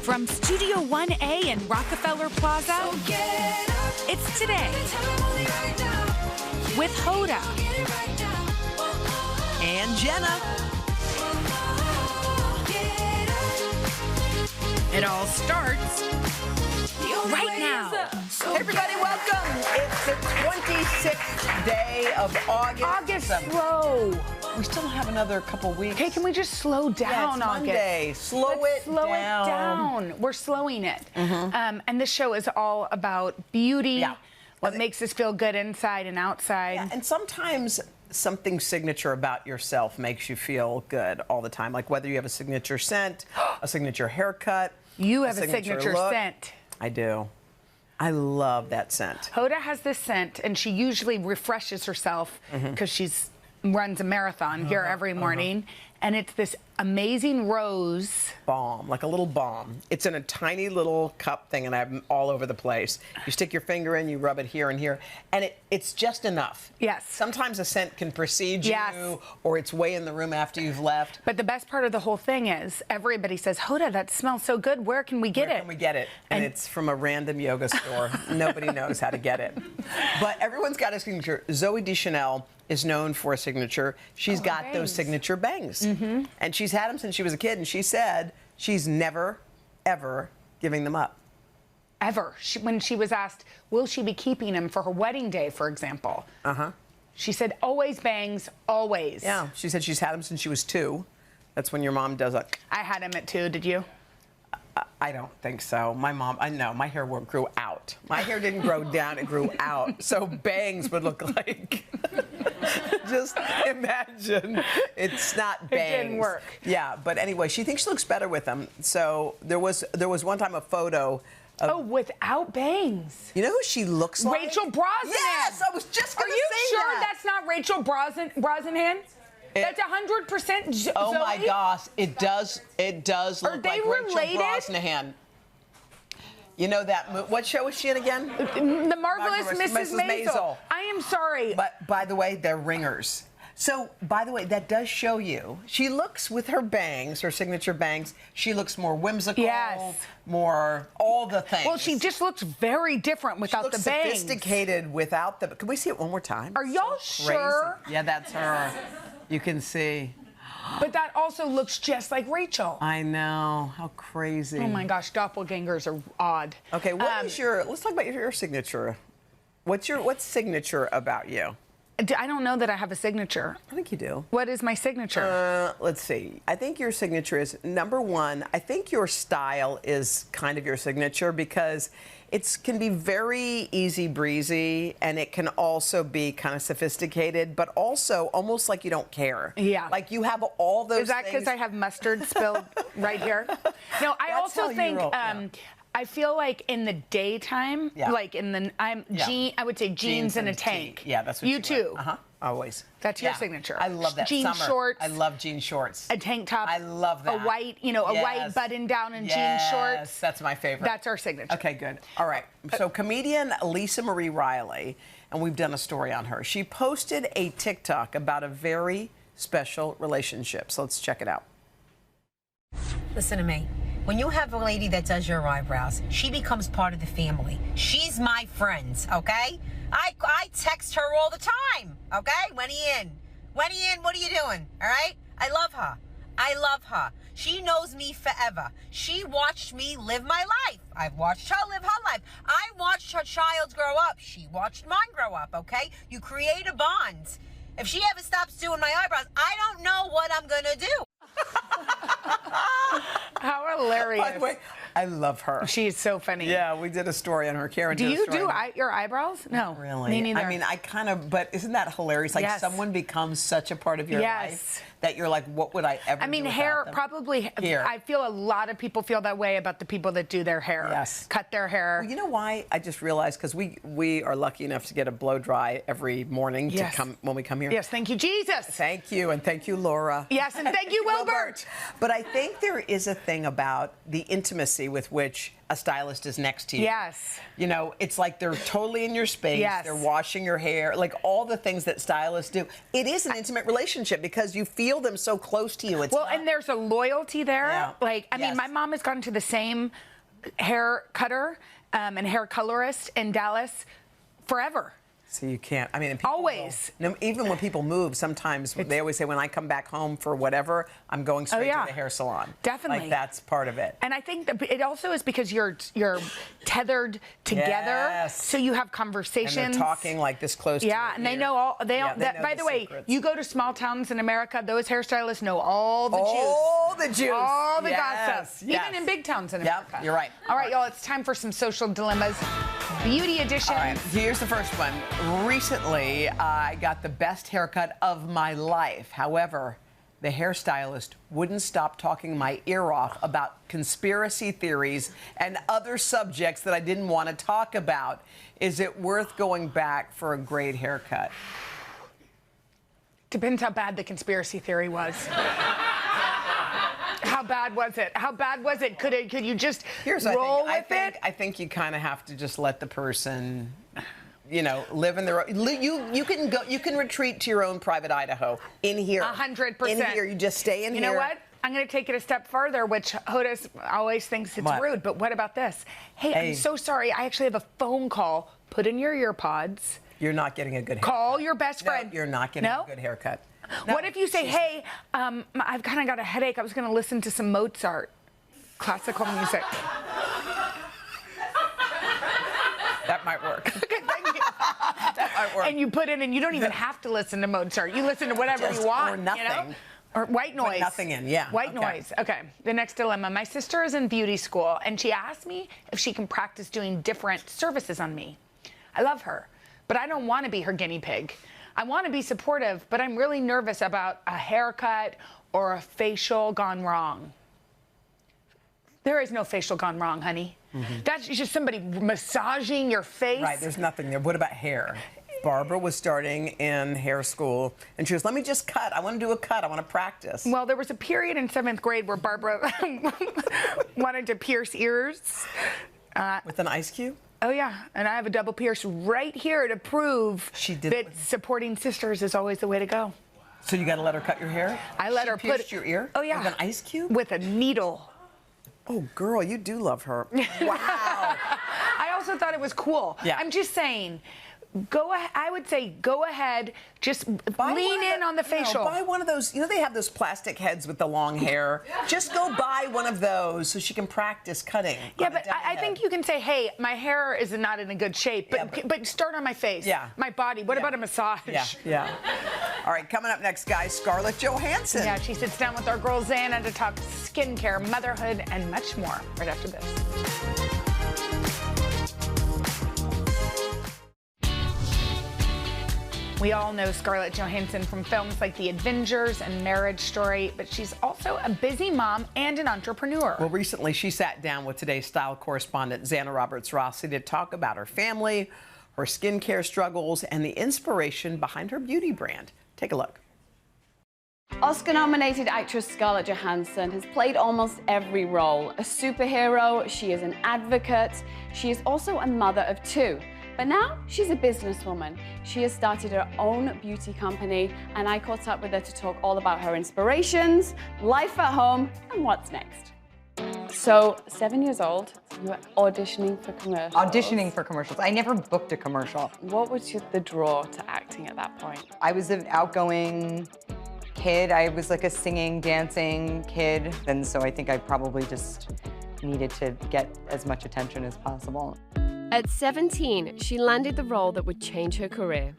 From Studio 1A in Rockefeller Plaza, it's Today with Hoda and Jenna. It all starts right now. Hey everybody, welcome. It's the 26th day of August. August, slow. We still have another couple weeks. Hey, can we just slow down, Yeah, it's August? Monday. Slow it down. We're slowing it. And this show is all about beauty, what makes us feel good inside and outside. Yeah, and sometimes something signature about yourself makes you feel good all the time. Like whether you have a signature scent, a signature haircut. You have a signature look. scent. I do. I love that scent. Hoda has this scent, and she usually refreshes herself because she's runs a marathon here every morning, and it's this amazing rose balm, like a little balm. It's in a tiny little cup thing, and I have them all over the place. You stick your finger in, you rub it here and here, and it's just enough. Yes. Sometimes a scent can precede you, or it's way in the room after you've left. But the best part of the whole thing is everybody says, Hoda, that smells so good. Where can we get it? Where can we get it? And it's from a random yoga store. Nobody knows how to get it. But everyone's got a signature. Zoe Deschanel is known for a signature. She's got those signature bangs. And she's had them since she was a kid, and she said she's never, ever giving them up. Ever. When she was asked, will she be keeping them for her wedding day, for example? She said, always bangs, always. Yeah, she said she's had them since she was 2. That's when your mom does it. I had them at 2, did you? I don't think so. My mom, I know, my hair grew out. My hair didn't grow down, it grew out. So bangs would look like, just imagine. It's not bangs. It didn't work. Yeah, but anyway, she thinks she looks better with them. So there was one time a photo of, without bangs. You know who she looks like? Rachel Brosnahan. Yes, I was just going to say that. Are you sure that's not Rachel Brosnahan? That's 100% Zoe? Oh my gosh, it does look like Rachel Brosnahan. You know that, what show is she in again? The Marvelous Mrs. Maisel. I am sorry. But by the way, they're ringers. So, by the way, that does show you. She looks, with her bangs, her signature bangs, she looks more whimsical, more all the things. Well, she just looks very different without the bangs. Sophisticated without the. Can we see it one more time? Are y'all sure? Yeah, that's her. You can see. But that also looks just like Rachel. I know. How crazy. Oh my gosh, doppelgangers are odd. Okay, what is your? Let's talk about your signature. What's signature about you? I don't know that I have a signature. I think you do. What is my signature? Let's see. I think your signature is, number one, I think your style is kind of your signature because it can be very easy breezy, and it can also be kind of sophisticated, but also almost like you don't care. Yeah. Like you have all those Is that because I have mustard spilled right here? No, I also think I feel like in the daytime, like in the I would say jeans and a tank. Yeah, that's what you too. Always. That's your signature. I love that. Jean Summer. shorts. I love jean shorts. A tank top. I love that. A white, a white button down and jean shorts. Yes, that's my favorite. That's our signature. Okay, good. All right. So comedian Lisa Marie Riley, and we've done a story on her. She posted a TikTok about a very special relationship. So let's check it out. Listen to me. When you have a lady that does your eyebrows, she becomes part of the family. She's my friend, okay? I text her all the time, okay? When are you in? When are you in? What are you doing? All right? I love her. I love her. She knows me forever. She watched me live my life. I've watched her live her life. I watched her child grow up. She watched mine grow up, okay? You create a bond. If she ever stops doing my eyebrows, I don't know what I'm going to do. How hilarious. By the way, I love her. She's so funny. Yeah, we did a story on her. Karen do did a story. Do your eyebrows? No. Not really. Me neither. I mean, I kind of, but isn't that hilarious? Like someone becomes such a part of your life that you're like, what would I ever do? I mean, hair, them? Probably. Hair. I feel a lot of people feel that way about the people that do their hair. Yes. Cut their hair. Well, you know why? I just realized, because we are lucky enough to get a blow dry every morning to come when we come here. Yes, thank you, Jesus. Thank you, and thank you, Laura. Yes, and thank you, Wilbert. But I think there is a thing about the intimacy privacy with which a stylist is next to you. Yes. You know, it's like they're totally in your space. Yes. They're washing your hair, like all the things that stylists do. It is an intimate relationship because you feel them so close to you. It's well, not... and there's a loyalty there. Yeah. Like, I mean, my mom has gone to the same hair cutter and hair colorist in Dallas forever. So you can't, I mean, and people always. Even when people move, sometimes they always say, when I come back home for whatever, I'm going straight to the hair salon. Definitely. Like, that's part of it. And I think that it also is because you're tethered together. Yes. So you have conversations. And they're talking like this close to and they know all, they know by the way, secrets. you go to small towns in America, those hairstylists know all the juice. All the juice. All the Yes. gossip. Even in big towns in America. Yep, you're right. All right, y'all, it's time for some social dilemmas. Beauty edition. All right, here's the first one. Recently, I got the best haircut of my life. However, the hairstylist wouldn't stop talking my ear off about conspiracy theories and other subjects that I didn't want to talk about. Is it worth going back for a great haircut? Depends how bad the conspiracy theory was. How bad was it? How bad was it? Could you just roll with it? I think you kind of have to just let the person, you know, live in their own. You can go. You can retreat to your own private Idaho in here. 100%. In here, you just stay in here. You know what? I'm going to take it a step further, which Hoda always thinks it's rude. But what about this? Hey, I'm so sorry. I actually have a phone call. Put in your ear pods. You're not getting a good haircut. Call your best friend. No, you're not getting a good haircut. No. What if you say, hey, I've kind of got a headache. I was going to listen to some Mozart, classical music. That might work. That might work. And you put in, and you don't even have to listen to Mozart. You listen to whatever you want. Or nothing. You know? Or white noise. Put nothing in, yeah. White noise. Okay. The next dilemma. My sister is in beauty school, and she asked me if she can practice doing different services on me. I love her, but I don't want to be her guinea pig. I want to be supportive, but I'm really nervous about a haircut or a facial gone wrong. There is no facial gone wrong, honey. That's just somebody massaging your face. Right, there's nothing there. What about hair? Barbara was starting in hair school, and she was, let me just cut. I want to do a cut. I want to practice. Well, there was a period in 7th grade where Barbara wanted to pierce ears. With an ice cube? Oh, yeah. And I have a double pierce right here to prove that supporting sisters is always the way to go. So you got to let her cut your hair? I let her pierced your ear? Oh, yeah. With an ice cube? With a needle. Oh, girl, you do love her. Wow. I also thought it was cool. Yeah. I'm just saying, go ahead. I would say go ahead. Just lean in on the facial. Buy one of those. You know, they have those plastic heads with the long hair. Just go buy one of those so she can practice cutting. Yeah, but I think you can say, hey, my hair is not in a good shape, but start on my face. Yeah. My body. What about a massage? Yeah. All right, coming up next, guys, Scarlet Johansson. Yeah, she sits down with our girl Xana to talk skincare, motherhood, and much more right after this. We all know Scarlett Johansson from films like The Avengers and Marriage Story, but she's also a busy mom and an entrepreneur. Well, recently she sat down with today's style correspondent Xana Roberts-Rossi to talk about her family, her skincare struggles, and the inspiration behind her beauty brand. Take a look. Oscar-nominated actress Scarlett Johansson has played almost every role. A superhero, she is an advocate, she is also a mother of 2. But now she's a businesswoman. She has started her own beauty company, and I caught up with her to talk all about her inspirations, life at home, and what's next. So, 7 years old, you were auditioning for commercials. Auditioning for commercials. I never booked a commercial. What was the draw to acting at that point? I was an outgoing kid. I was like a singing, dancing kid. And so I think I probably just needed to get as much attention as possible. At 17, she landed the role that would change her career.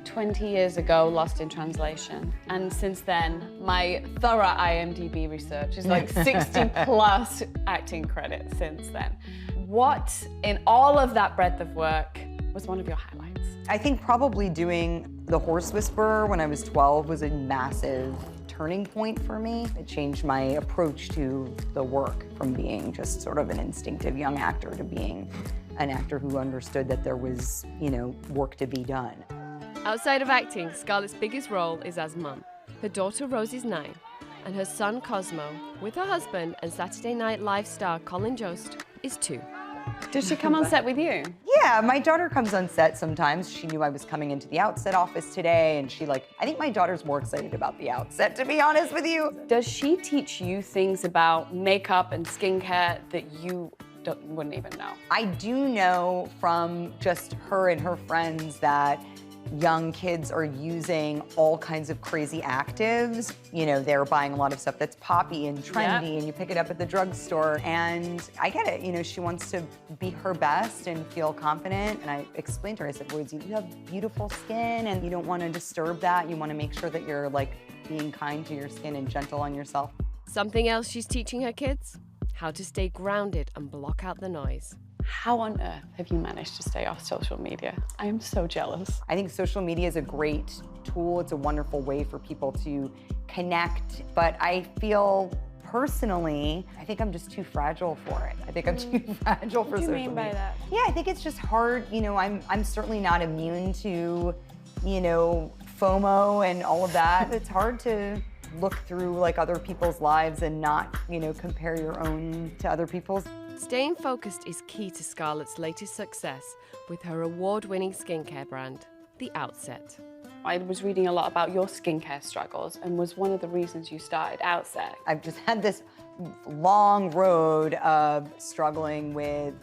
20 years ago, Lost in Translation. And since then, my thorough IMDb research is like 60 plus acting credits since then. What, in all of that breadth of work, was one of your highlights? I think probably doing The Horse Whisperer when I was 12 was a massive turning point for me. It changed my approach to the work from being just sort of an instinctive young actor to being an actor who understood that there was, work to be done. Outside of acting, Scarlett's biggest role is as mum. Her daughter Rose is 9, and her son Cosmo, with her husband and Saturday Night Live star Colin Jost, is 2. Does she come on set with you? Yeah, my daughter comes on set sometimes. She knew I was coming into the Outset office today, and I think my daughter's more excited about the Outset, to be honest with you. Does she teach you things about makeup and skincare that you wouldn't even know? I do know from just her and her friends that young kids are using all kinds of crazy actives. You know, they're buying a lot of stuff that's poppy and trendy, and you pick it up at the drugstore. And I get it, you know, she wants to be her best and feel confident. And I explained to her, I said, Rosie, you have beautiful skin and you don't want to disturb that. You want to make sure that you're like being kind to your skin and gentle on yourself. Something else she's teaching her kids? How to stay grounded and block out the noise. How on earth have you managed to stay off social media? I am so jealous. I think social media is a great tool. It's a wonderful way for people to connect. But I feel personally, I think I'm just too fragile for it. I think I'm too fragile for social media. What do you mean by that? Yeah, I think it's just hard. You know, I'm certainly not immune to, you know, FOMO and all of that. It's hard to look through like other people's lives and not, you know, compare your own to other people's. Staying focused is key to Scarlett's latest success with her award-winning skincare brand, The Outset. I was reading a lot about your skincare struggles and was one of the reasons you started Outset. I've just had this long road of struggling with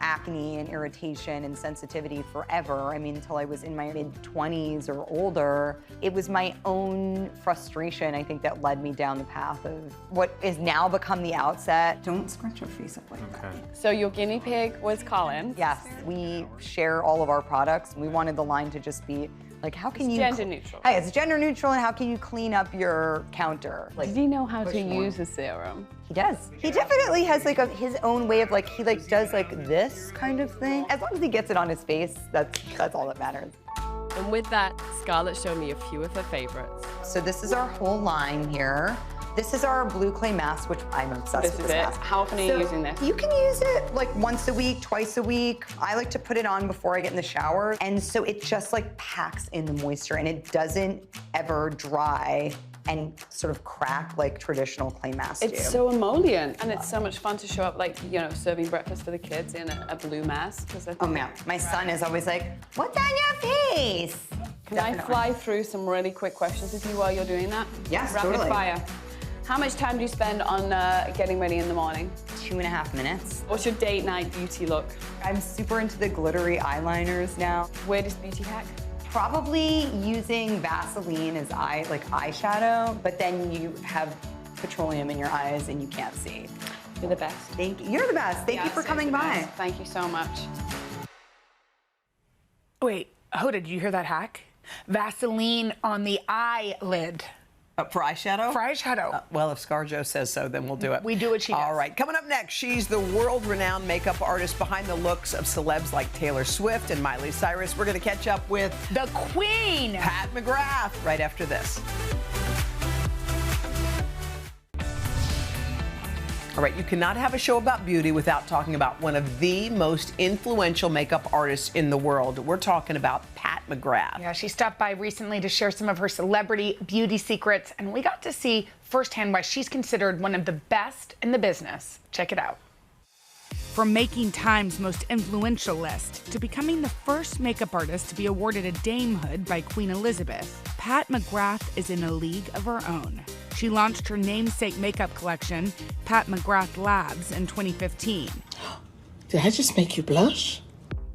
acne and irritation and sensitivity forever. I mean, until I was in my mid-20s or older. It was my own frustration, I think, that led me down the path of what is now become The Outset. Don't scrunch your face up like that. So your guinea pig was Colin. Yes, we share all of our products. We wanted the line to just be like, how can you— gender neutral. Hey, it's gender neutral, and how can you clean up your counter? Like, Does he know how to more. use a serum? He does. He definitely has like his own way of like, he like does like this kind of thing. As long as he gets it on his face, that's all that matters. And with that, Scarlett showed me a few of her favorites. So this is our whole line here. This is our blue clay mask, which I'm obsessed This with is this it. mask. How often are you using this? You can use it like once a week, twice a week. I like to put it on before I get in the shower. And so it just like packs in the moisture and it doesn't ever dry and sort of crack like traditional clay masks do. It's so emollient, and it's so much fun to show up, like, you know, serving breakfast for the kids in a blue mask. Oh man, my son is always like, what's on your face? Can I fly through some really quick questions with you while you're doing that? Yes, Rapid totally. fire. How much time do you spend on getting ready in the morning? 2.5 minutes. What's your date night beauty look? I'm super into the glittery eyeliners now. Weirdest beauty hack? Probably using Vaseline as eyeshadow, but then you have petroleum in your eyes and you can't see. You're the best. Thank you. You're the best. Thank you for coming by. Thank you so much. Wait, Hoda, did you hear that hack? Vaseline on the eyelid. For eyeshadow? For eyeshadow. Well, if ScarJo says so, then we'll do it. We do what she does. All right, coming up next, she's the world-renowned makeup artist behind the looks of celebs like Taylor Swift and Miley Cyrus. We're going to catch up with the Queen, Pat McGrath, right after this. All right, you cannot have a show about beauty without talking about one of the most influential makeup artists in the world. We're talking about Pat McGrath. Yeah, she stopped by recently to share some of her celebrity beauty secrets, and we got to see firsthand why she's considered one of the best in the business. Check it out. From making Time's most influential list to becoming the first makeup artist to be awarded a damehood by Queen Elizabeth, Pat McGrath is in a league of her own. She launched her namesake makeup collection, Pat McGrath Labs, in 2015. Did I just make you blush?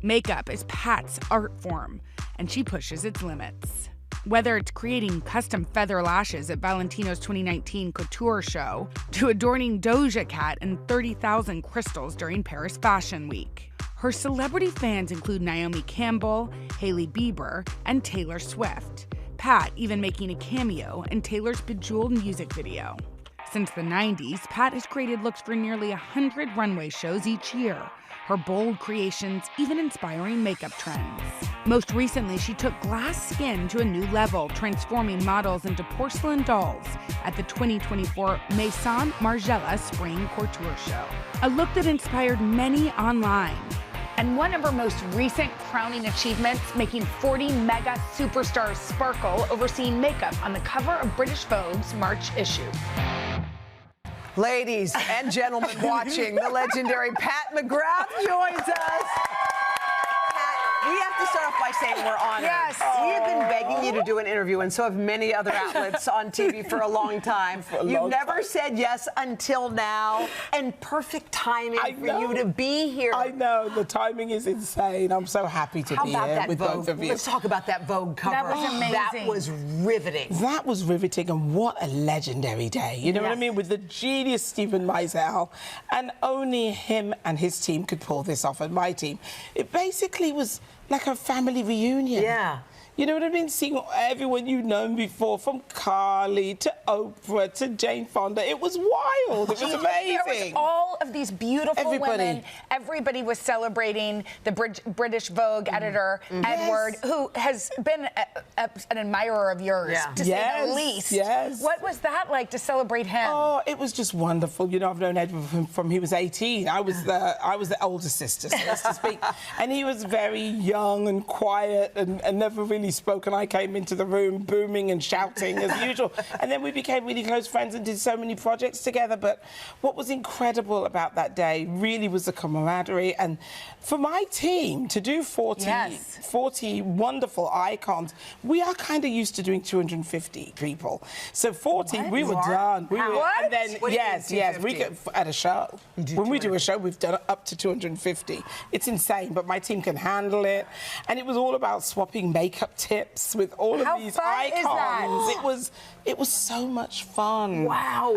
Makeup is Pat's art form, and she pushes its limits. Whether it's creating custom feather lashes at Valentino's 2019 couture show, to adorning Doja Cat in 30,000 crystals during Paris Fashion Week. Her celebrity fans include Naomi Campbell, Hailey Bieber, and Taylor Swift. Pat even making a cameo in Taylor's Bejeweled music video. Since the 90s, Pat has created looks for nearly 100 runway shows each year. Her bold creations even inspiring makeup trends. Most recently, she took glass skin to a new level, transforming models into porcelain dolls at the 2024 Maison Margiela Spring Couture Show. A look that inspired many online. And one of her most recent crowning achievements, making 40 mega superstars sparkle, overseeing makeup on the cover of British Vogue's March issue. Ladies and gentlemen watching, the legendary Pat McGrath joins us. We have to start off by saying we're honored. Yes. We have been begging you to do an interview, and so have many other outlets on TV for a long time. You've never said yes until now, and perfect timing for you to be here. I know, the timing is insane. I'm so happy to be here with both of you. Let's talk about that Vogue cover. That was amazing. That was riveting. That was riveting, and what a legendary day. You know what I mean? With the genius Stephen Meisel, and only him and his team could pull this off, and my team. It basically was like a family reunion. Yeah. You know what I mean? Seeing everyone you've known before, from Carly to Oprah to Jane Fonda. It was wild. It was amazing. There was all of these beautiful women. Everybody was celebrating the British Vogue editor, Edward, who has been an admirer of yours, to say the least. Yes. What was that like to celebrate him? Oh, it was just wonderful. You know, I've known Edward from he was 18. I was the older sister, so to speak. And he was very young and quiet and never really spoke, and I came into the room booming and shouting as usual. And then we became really close friends and did so many projects together. But what was incredible about that day really was the camaraderie. And for my team to do 40 wonderful icons, we are kind of used to doing 250 people. So 40, we were done. And then, we could, at a show. When we do a show, we've done up to 250. It's insane, but my team can handle it. And it was all about swapping makeup tips with all of these icons. It was so much fun. Wow.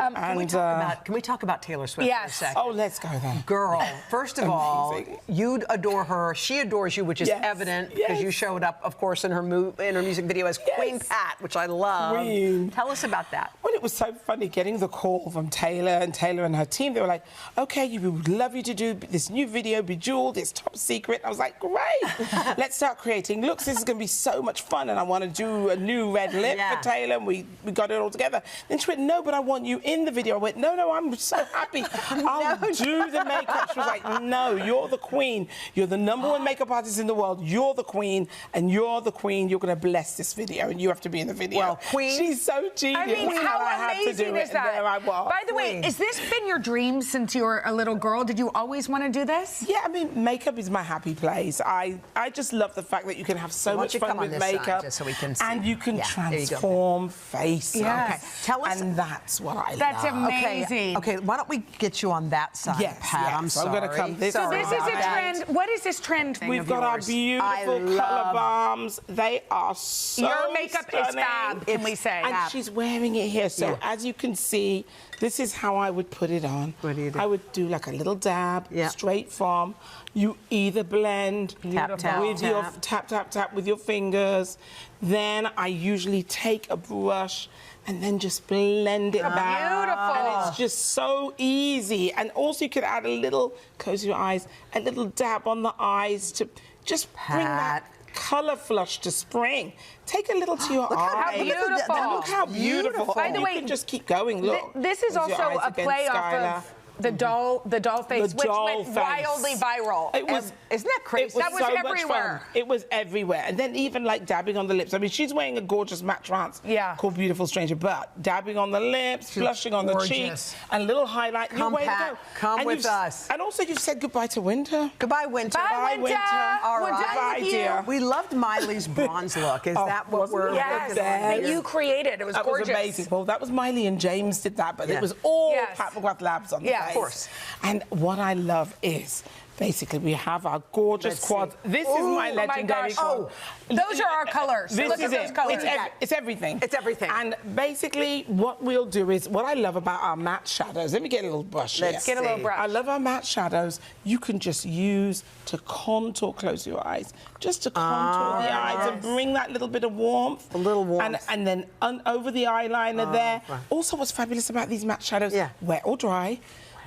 Can we talk about Taylor Swift for a second? Oh, let's go then. Girl, first of all, you adore her. She adores you, which is evident because you showed up, of course, in her music video as Queen Pat, which I love. Queen. Tell us about that. Well, it was so funny getting the call from Taylor and her team. They were like, okay, we would love you to do this new video, Bejeweled, it's top secret. I was like, great. Let's start creating looks. This is going to be so much fun, and I want to do a new red lip for Taylor, and we got it all together. Then she went, no, but I want you in the video. I went, no, I'm so happy. I'll do the makeup. She was like, no, you're the queen. You're the #1 makeup artist in the world. You're the queen, and you're the queen. You're going to bless this video, and you have to be in the video. Well, Queen. She's so genius. I mean, how amazing is that? There I was. By the way, has this been your dream since you were a little girl? Did you always want to do this? Yeah, I mean, makeup is my happy place. I just love the fact that you can have so much fun with makeup, just so we can see. and you can transform faces. Okay, tell us. And that's what I love. That's amazing. Okay, why don't we get you on that side, Pat? I'm sorry. I'm going to come this So this is a trend. What is this trend? We've got our beautiful colour bombs. They are so Your makeup is fab, can we say? And she's wearing it here. So as you can see, this is how I would put it on. What do you do? I would do like a little dab, straight from. You either blend tap with your fingers. Then I usually take a brush and then just blend it back. Beautiful. And it's just so easy. And also you could add a little, close your eyes, a little dab on the eyes to just bring that colour flush to spring. Take a little to your eye. How beautiful. Look how beautiful. By the way, you can just keep going, look. This is also a play off of the doll face, which went wildly viral. It was, isn't that crazy? That was so everywhere. Much fun. It was everywhere. And then even like dabbing on the lips. I mean, she's wearing a gorgeous matte trance called Beautiful Stranger, but dabbing on the lips, blushing on the cheeks, and a little highlight. Come, Pat. Come with us. And also you've said goodbye to winter. Goodbye, winter. Bye, winter. All right. Goodbye, dear. We loved Miley's bronze look. Is that what we're looking at? That you created. It was gorgeous. That was amazing. Well, that was Miley and James did that, but it was all Pat McGrath Labs on the face. Of course. And what I love is, basically, we have our gorgeous quads. This is my legendary quad. Those are our colors. Look at those colors. It's everything. It's everything. And basically, what we'll do is, what I love about our matte shadows, let me get a little brush here. Let's get a little brush. I love our matte shadows. You can just use to contour, close your eyes, just to contour the eyes and bring that little bit of warmth. A little warmth. And then over the eyeliner there. Right. Also, what's fabulous about these matte shadows, wet or dry,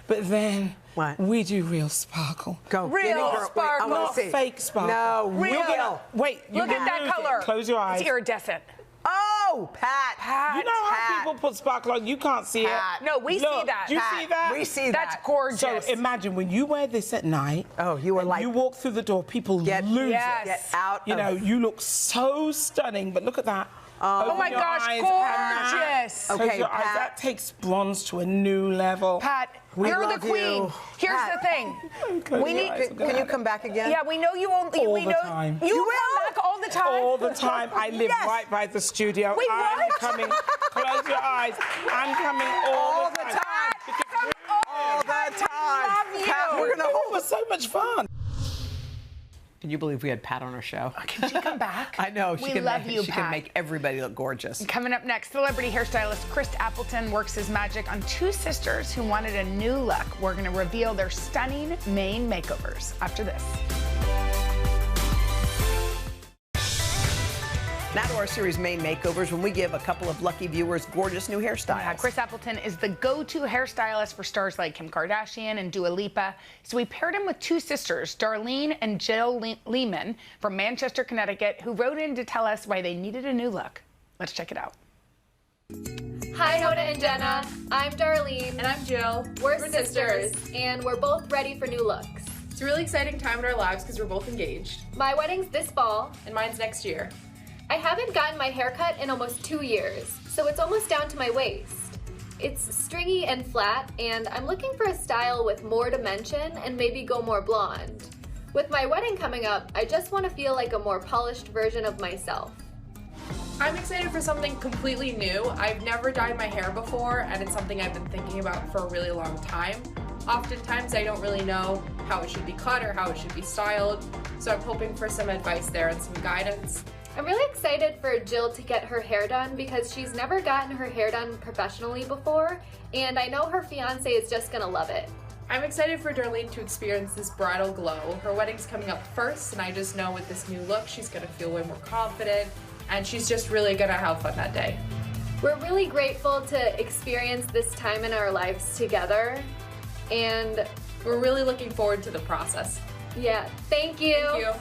but then we do real sparkle. Real sparkle. Not fake sparkle. No, real. Wait, Look at that color. Close your eyes. It's iridescent. Oh, No, Pat. You know how people put sparkle on? You can't see Pat. it. No, we Look, see that. Do you Pat, see that? We see That's that. gorgeous. So imagine when you wear this at night. Oh, you are like. You walk through the door, people lose it. Get out. You know, you look so stunning, but look at that. Oh my gosh, gorgeous. Okay, your eyes, Pat. that takes bronze to a new level. Pat, you're the love queen. you. Here's Pat. the thing. We need. Can you come back again? Yeah, we know you only. All we the know time. you You come back all the time. All the time. I live right by the studio. Wait, I'm what? coming. Close your eyes. I'm coming all the time. All the time. Love you. Pat, we're gonna It hold. was so much fun. Can you believe we had Pat on our show? Can she come back? I know. We love you, She Pat. can make everybody look gorgeous. Coming up next, celebrity hairstylist Chris Appleton works his magic on two sisters who wanted a new look. We're going to reveal their stunning Maine makeovers after this. Now to our series Maine Makeovers, when we give a couple of lucky viewers gorgeous new hairstyles. Yeah, Chris Appleton is the go-to hairstylist for stars like Kim Kardashian and Dua Lipa. So we paired him with two sisters, Darlene and Jill Lehman from Manchester, Connecticut, who wrote in to tell us why they needed a new look. Let's check it out. Hi, Hoda and Jenna. I'm Darlene. And I'm Jill. We're sisters, and we're both ready for new looks. It's a really exciting time in our lives because we're both engaged. My wedding's this fall. And mine's next year. I haven't gotten my hair cut in almost 2 years, so it's almost down to my waist. It's stringy and flat, and I'm looking for a style with more dimension and maybe go more blonde. With my wedding coming up, I just want to feel like a more polished version of myself. I'm excited for something completely new. I've never dyed my hair before, and it's something I've been thinking about for a really long time. Oftentimes, I don't really know how it should be cut or how it should be styled, so I'm hoping for some advice there and some guidance. I'm really excited for Jill to get her hair done because she's never gotten her hair done professionally before, and I know her fiance is just gonna love it. I'm excited for Darlene to experience this bridal glow. Her wedding's coming up first, and I just know with this new look, she's gonna feel way more confident, and she's just really gonna have fun that day. We're really grateful to experience this time in our lives together, and we're really looking forward to the process. Yeah, thank you. Thank you.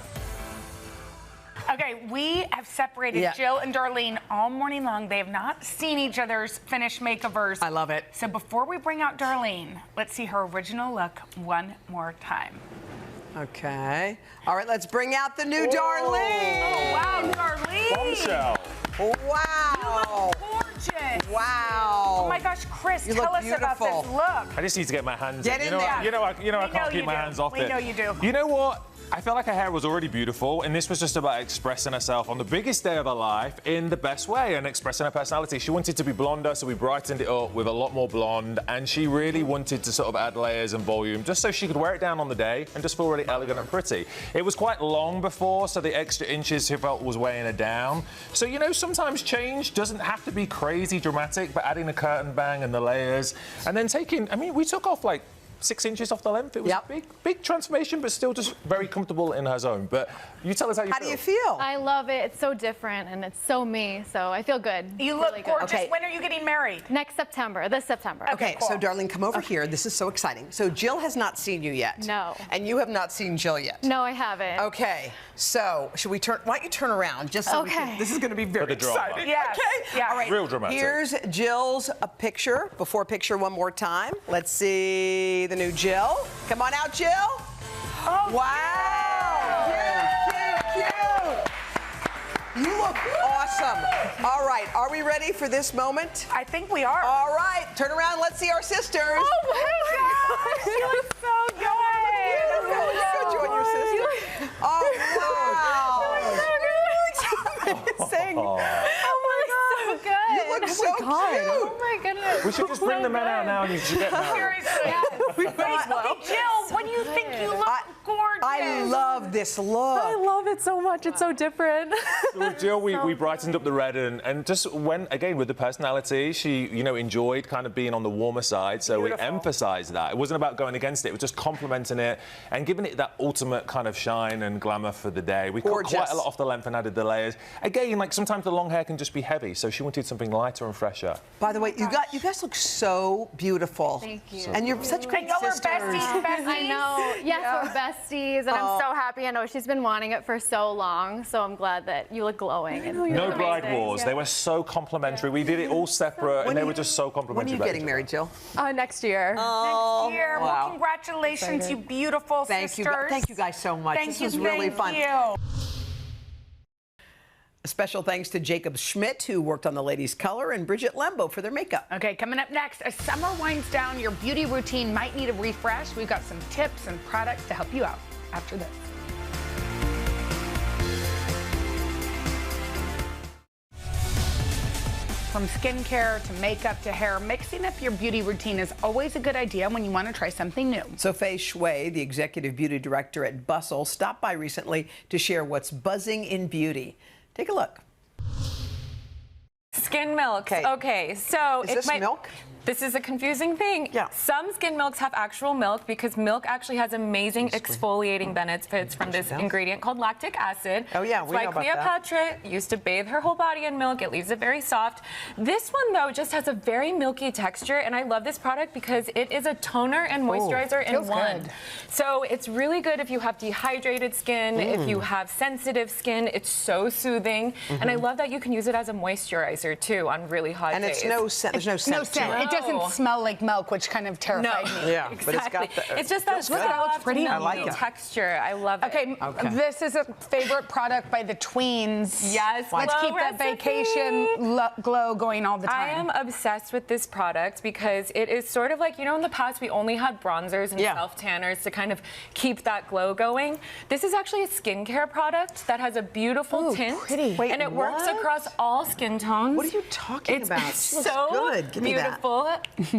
Okay, we have separated Jill and Darlene all morning long. They have not seen each other's finished makeovers. I love it. So before we bring out Darlene, let's see her original look one more time. Okay. All right, let's bring out the new Darlene. Oh, wow, Darlene. Bombshell. Wow. You look gorgeous. Wow. Oh my gosh, Chris, You tell look us about beautiful. this look. I just need to get my hands. Get in know there. I can't keep my hands off it. We know you do. You know what? I felt like her hair was already beautiful, and this was just about expressing herself on the biggest day of her life in the best way and expressing her personality. She wanted to be blonder, so we brightened it up with a lot more blonde, and she really wanted to sort of add layers and volume just so she could wear it down on the day and just feel really elegant and pretty. It was quite long before, so the extra inches she felt was weighing her down. So, you know, sometimes change doesn't have to be crazy dramatic, but adding the curtain bang and the layers, and then we took off like 6 inches off the length. It was a big transformation, but still just very comfortable in her zone. But you tell us how you feel. How do you feel? I love it. It's so different, and it's so me, so I feel good. You look really gorgeous. Good. Okay. When are you getting married? Next September, this September. Okay, so Darlene, come over here. This is so exciting. So Jill has not seen you yet. No. And you have not seen Jill yet. No, I haven't. Okay, so should we turn? Why don't you turn around just so we can, this is going to be very the drama. exciting. Yes. Okay. Yeah. All right. Real dramatic. Here's Jill's before picture one more time. Let's see the new Jill. Come on out, Jill. Oh, wow. Cute. You look awesome. All right, are we ready for this moment? I think we are. All right, turn around. Let's see our sisters. Oh my gosh, you look so good. Good, you and your sister. Oh, wow. Saying, oh my God. So good. You look so cute. Oh my goodness. We should just bring the men out now and you should get married. Seriously. Okay, Jill, what do you think? You look gorgeous. I love this look. I love it so much. It's so different. So with Jill, we brightened up the red and just went, again, with the personality. She, enjoyed kind of being on the warmer side, so we emphasised that. It wasn't about going against it. It was just complementing it and giving it that ultimate kind of shine and glamour for the day. We cut quite a lot off the length and added the layers. Again, like sometimes the long hair can just be heavy, so she wanted something lighter and fresher. By the way, you guys look so beautiful. Thank you. And you're such great I know sisters. we're besties. I know. Yes, we're besties, and I'm so happy yeah, no, she's been wanting it for so long, so I'm glad that you look glowing. And No bride wars. They were so complimentary. We did it all separate, and they were just so complimentary. When are you getting married, Jill? Next year. Oh, Next year. wow. Well, congratulations, you beautiful sisters. Thank you guys so much. This was really fun. Thank you. A special thanks to Jacob Schmidt, who worked on the ladies' color, and Bridget Lembo for their makeup. Okay, coming up next, as summer winds down, your beauty routine might need a refresh. We've got some tips and products to help you out after this. From skincare to makeup to hair, mixing up your beauty routine is always a good idea when you want to try something new. So Fei Shui, the executive beauty director at Bustle, stopped by recently to share what's buzzing in beauty. Take a look. Skin milks. Okay, so is this milk? This is a confusing thing. Yeah. Some skin milks have actual milk because milk actually has amazing exfoliating benefits from this ingredient called lactic acid. Oh yeah, we know know about Cleopatra used to bathe her whole body in milk. It leaves it very soft. This one though just has a very milky texture, and I love this product because it is a toner and moisturizer in one. Good. So it's really good if you have dehydrated skin, if you have sensitive skin. It's so soothing, and I love that you can use it as a moisturizer too on really hot days. And it's no scent. There's no scent. No scent. It doesn't smell like milk, which kind of terrified me. Yeah, exactly. but it's got the, it's just that soft, pretty. I like it. texture. I love it. Okay, this is a favorite product by the tweens. Yes, let's keep that vacation glow going all the time. I am obsessed with this product because it is sort of like, you know, in the past we only had bronzers and self-tanners to kind of keep that glow going. This is actually a skincare product that has a beautiful tint. Pretty. And it works across all skin tones. What are you talking about? It's so good. Give beautiful.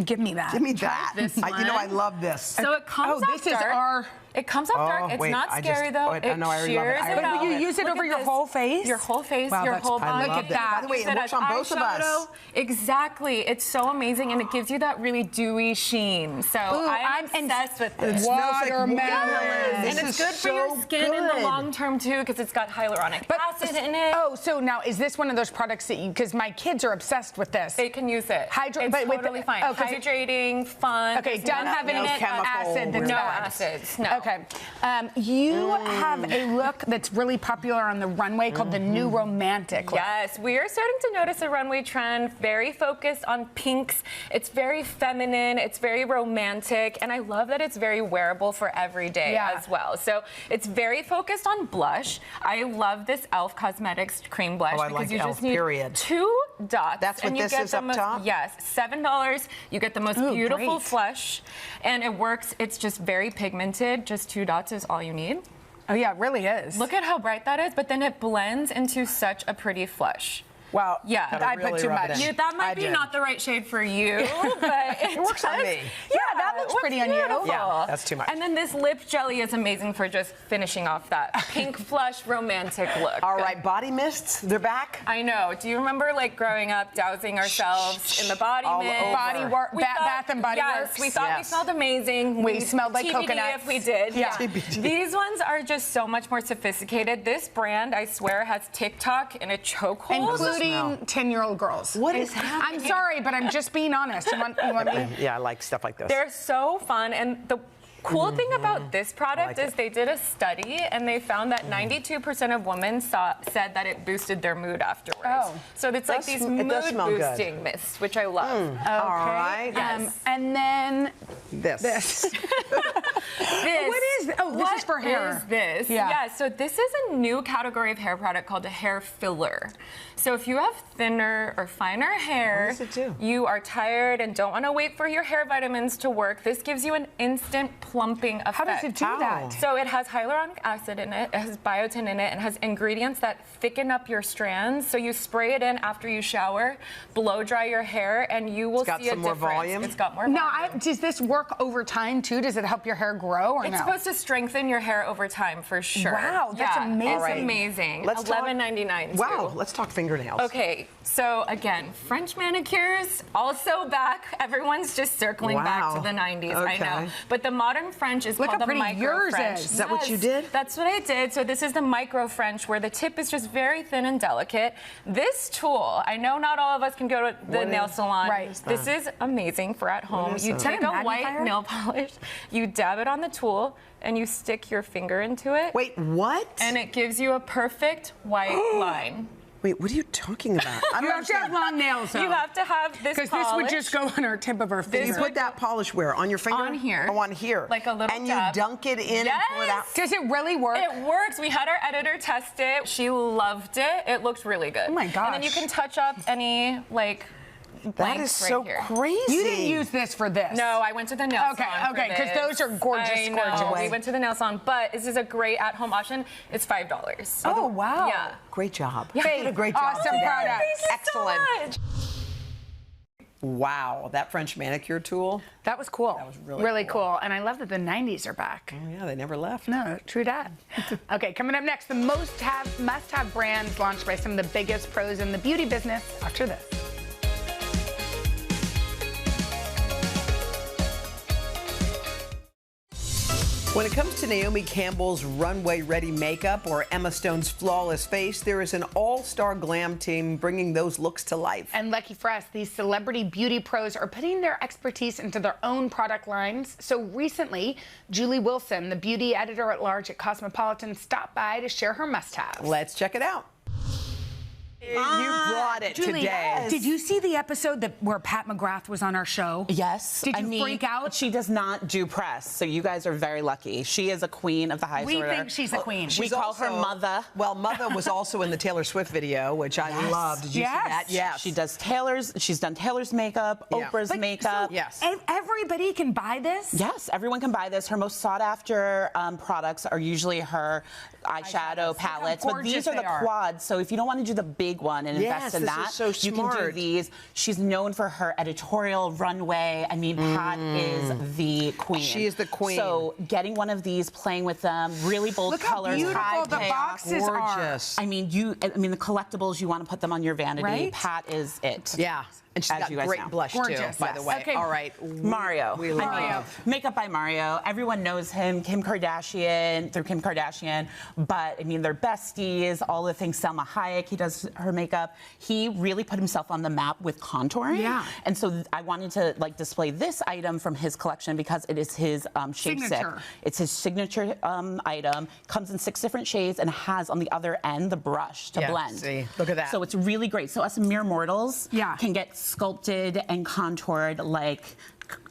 Give me that. Give me that. This you know I one. love this. So it comes this is our... It comes off dark. It's not scary though. I know, I already love it. It But will you use it over your whole face? Your whole face, Wow, your that's- whole I body. love Look at that. By the way, it works on both of us. Exactly. It's so amazing, and it gives you that really dewy sheen. So I'm obsessed with this. Watermelon. And it's good for your skin in the long term too, because it's got hyaluronic acid in it. Oh, so now is this one of those products that you? Because my kids are obsessed with this. They can use it. It's totally fine. Hydrating, fun. Okay, doesn't have any acid. That's no bad. acids. No. Okay. You have a look that's really popular on the runway called the new romantic look. Yes, we are starting to notice a runway trend very focused on pinks. It's very feminine, it's very romantic, and I love that it's very wearable for every day as well. So it's very focused on blush. I love this e.l.f. Cosmetics cream blush because you just need 2 dots. That's what and you this get is the up most, top? Yes, $7. You get the most beautiful flush, and it works. It's just very pigmented. Just 2 dots is all you need. Oh yeah, it really is. Look at how bright that is, but then it blends into such a pretty flush. Wow. Yeah, I put too much. That might be not the right shade for you, but it works on me. Yeah, that looks pretty on you. Yeah, that's too much. And then this lip jelly is amazing for just finishing off that pink flush romantic look. All right, body mists, they're back. I know. Do you remember like growing up dousing ourselves in the body mist? Body work, Bath and Body Works. Yes, we thought we smelled amazing. We smelled like TBD coconuts. if we did. Yeah. These ones are just so much more sophisticated. This brand, I swear, has TikTok in a chokehold. Including 10-year-old girls. What is happening? I'm sorry, but I'm just being honest. You want me? Yeah, I like stuff like this. They're so fun, and the cool thing about this product is they did a study, and they found that 92% of women said that it boosted their mood afterwards. Oh. So it's like these mood-boosting mists, which I love. Okay. All right. Yes. And then this. What is? Oh, this is for hair. What is this? Yeah. So this is a new category of hair product called a hair filler. So if you have thinner or finer hair, What does it do? you are tired and don't want to wait for your hair vitamins to work, this gives you an instant plumping effect. How does it do that? So it has hyaluronic acid in it, it has biotin in it, and has ingredients that thicken up your strands. So you spray it in after you shower, blow dry your hair, and you will see a difference. It's got some more volume? It's got more volume. Now, does this work over time too? Does it help your hair grow or no? It's supposed to strengthen your hair over time for sure. Wow, that's amazing. It's right. amazing. Let's talk- $11.99. Wow, let's talk fingernails. Okay, so again, French manicures also back. Everyone's just circling back to the 90s. I Okay. know. But the modern French is Look called how the pretty micro yours French. is. Is that what you did? That's what I did. So this is the micro French, where the tip is just very thin and delicate. This tool, I know not all of us can go to the nail salon. Right. This is amazing for at home. You take a white nail polish, you dab it on the tool, and you stick stick your finger into it. Wait, what? And it gives you a perfect white line. Wait, what are you talking about? I You have to have long nails, though. You have to have this Because this would just go on our tip of our finger. You put that polish where? On your finger? On here. Oh, on here. Like a little And dab. you dunk it in and pull it out. Does it really work? It works. We had our editor test it. She loved it. It looked really good. Oh my gosh. And then you can touch up any like That is so crazy. You didn't use this for this. No, I went to the nail salon. Okay, because those are gorgeous, I know. gorgeous. We went to the nail salon, but this is a great at-home option. It's $5. Oh, wow. Yeah. Great job. Yeah. You did a great job Awesome today. product. Excellent. So much. Wow, that French manicure tool. That was cool. That was really cool. And I love that the 90s are back. Oh, yeah, they never left. No, true that. Okay, coming up next, the must-have brands launched by some of the biggest pros in the beauty business after this. When it comes to Naomi Campbell's runway-ready makeup or Emma Stone's flawless face, there is an all-star glam team bringing those looks to life. And lucky for us, these celebrity beauty pros are putting their expertise into their own product lines. So recently, Julie Wilson, the beauty editor-at-large at Cosmopolitan, stopped by to share her must-haves. Let's check it out. You brought it Julie, today. did you see the episode where Pat McGrath was on our show? Yes. Did you freak out? She does not do press, so you guys are very lucky. She is a queen of the high We order. think she's a queen. We call her Mother. Well, Mother was also in the Taylor Swift video, which I loved. Did you see that? Yes. She does Taylor's. She's done Taylor's makeup, Yeah. Oprah's But makeup. so Yes. Everybody can buy this? Yes, everyone can buy this. Her most sought-after products are usually her eyeshadow palettes, but these are the quads. So if you don't want to do the big one and invest in this that, is so you can do smart. these. She's known for her editorial runway. I mean, Pat is the queen. She is the queen. So getting one of these, playing with them, really bold Look how colors, beautiful high the payoff. boxes are. Gorgeous. I mean, the collectibles, you want to put them on your vanity. Right? Pat is it. Yeah. And she's As got you guys great know. blush, Gorgeous. too, by the way. Okay. All right. Mario. We love Mario. Makeup by Mario. Everyone knows him. Kim Kardashian, through Kim Kardashian. But, I mean, they're besties. All the things. Selma Hayek, he does her makeup. He really put himself on the map with contouring. Yeah. And so I wanted to, display this item from his collection because it is his Shape Sick. Signature. It's his signature item. Comes in 6 different shades and has on the other end the brush to blend. See, look at that. So it's really great. So us mere mortals Yeah. can get sculpted and contoured like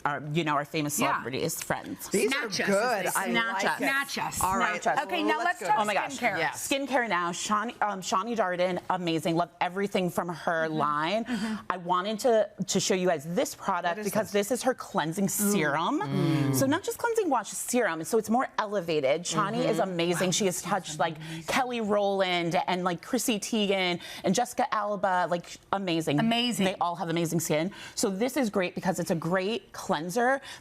our famous celebrities, friends. These Snatch are us, good. as they say. I Snatch like us. it. Snatch us. All right. Snatch us. Okay, now let's talk Oh my gosh. skincare. Yes. Skincare now. Shawnee Darden, amazing. Love everything from her line. I wanted to show you guys this product because this is her cleansing serum. So not just cleansing wash, serum. So it's more elevated. Shawnee is amazing. She has touched Kelly Rowland and Chrissy Teigen and Jessica Alba. Amazing. Amazing. They all have amazing skin. So this is great because it's a great cleanser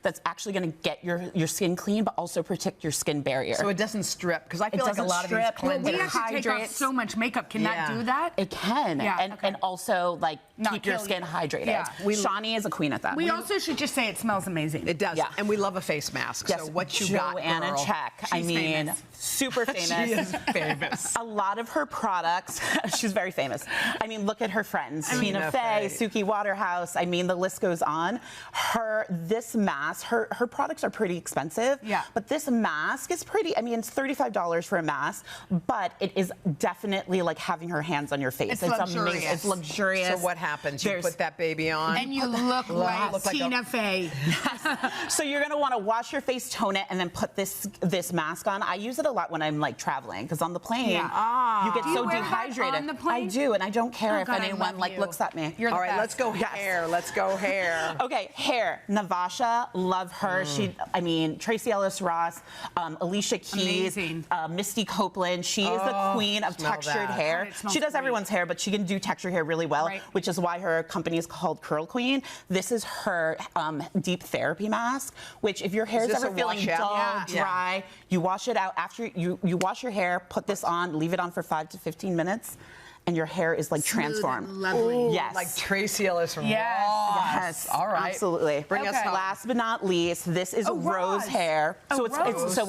that's actually going to get your skin clean, but also protect your skin barrier. So it doesn't strip, because I feel like a doesn't lot of these strip. Well, cleansers we have to take off hydrates. so much makeup. Can that do that? It can. Yeah, And also Not keep your kill skin you. hydrated. Yeah. Shawnee is a queen at that. We also should just say it smells amazing. It does. Yeah. And we love a face mask. Yes, So what you got, Joanna girl? Check. She's famous. Super famous. She is famous. A lot of her products, she's very famous. I mean, look at her friends. Tina Tina Fey, Fey. Suki Waterhouse. I mean, the list goes on. This mask, her products are pretty expensive. Yeah. But this mask is pretty, it's $35 for a mask, but it is definitely like having her hands on your face. It's luxurious. amazing. It's luxurious. So what happens? You put that baby on? And you look like look like Tina Fey. So you're gonna want to wash your face, tone it, and then put this mask on. I use it a lot when I'm traveling, because on the plane you get Do you so wear that dehydrated. on the plane? I do, and I don't care Oh, if God, I anyone love you. looks at me. You're the All right, best. let's go hair. Let's go hair. Okay, hair. Navasha, love her. Tracy Ellis Ross, Alicia Keys, Amazing. Misty Copeland. She is the queen of smell textured that. hair. God, it smells She does great. everyone's hair, but she can do textured hair really well, Right. which is why her company is called Curl Queen. This is her deep therapy mask, which if your hair is this ever a feeling wash out? dull, Yeah. dry, you wash it out after you wash your hair, put this on, leave it on for 5 to 15 minutes. and your hair is like transformed. Lovely. Yes. Like Tracy Ellis Ross. Yes. All right. Absolutely. Bring us home. Last but not least, this is rose hair. So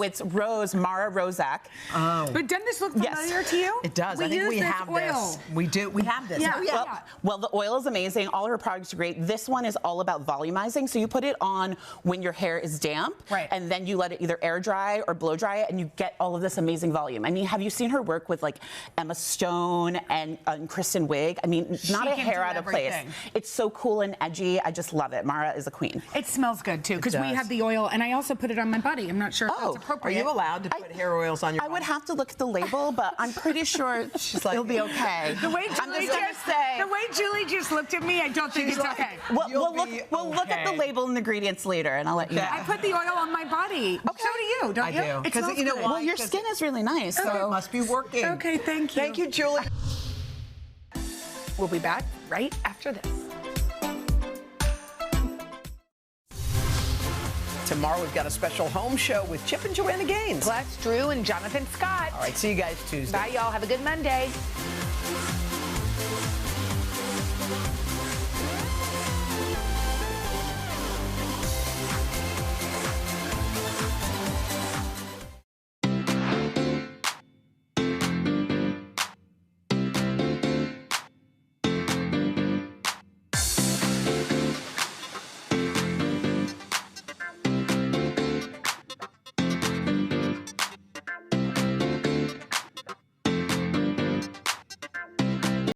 it's Rose, Mara Rozak. Oh. But doesn't this look familiar to you? It does. I think we have this. We do. We have this. Yeah. Well, the oil is amazing. All of her products are great. This one is all about volumizing. So you put it on when your hair is damp, and then you let it either air dry or blow dry it, and you get all of this amazing volume. I mean, have you seen her work with like Emma Stone and Kristen Wiig? I mean, not a hair out of place. It's so cool and edgy. I just love it. Mara is a queen. It smells good too, because we have the oil, and I also put it on my body. I'm not sure if that's Are appropriate. you allowed to put hair oils on your body? I would have to look at the label, but I'm pretty sure it'll be okay. The way Julie just looked at me, I don't think it's okay. We'll look at the label and ingredients later, and I'll let you know. I put the oil on my body. So do you, don't you? I do. Because you know well, your skin is really nice, so it must be working. Okay, thank you. Thank you, Julie. We'll be back right after this. Tomorrow we've got a special home show with Chip and Joanna Gaines. Plus Drew and Jonathan Scott. All right, see you guys Tuesday. Bye, y'all. Have a good Monday.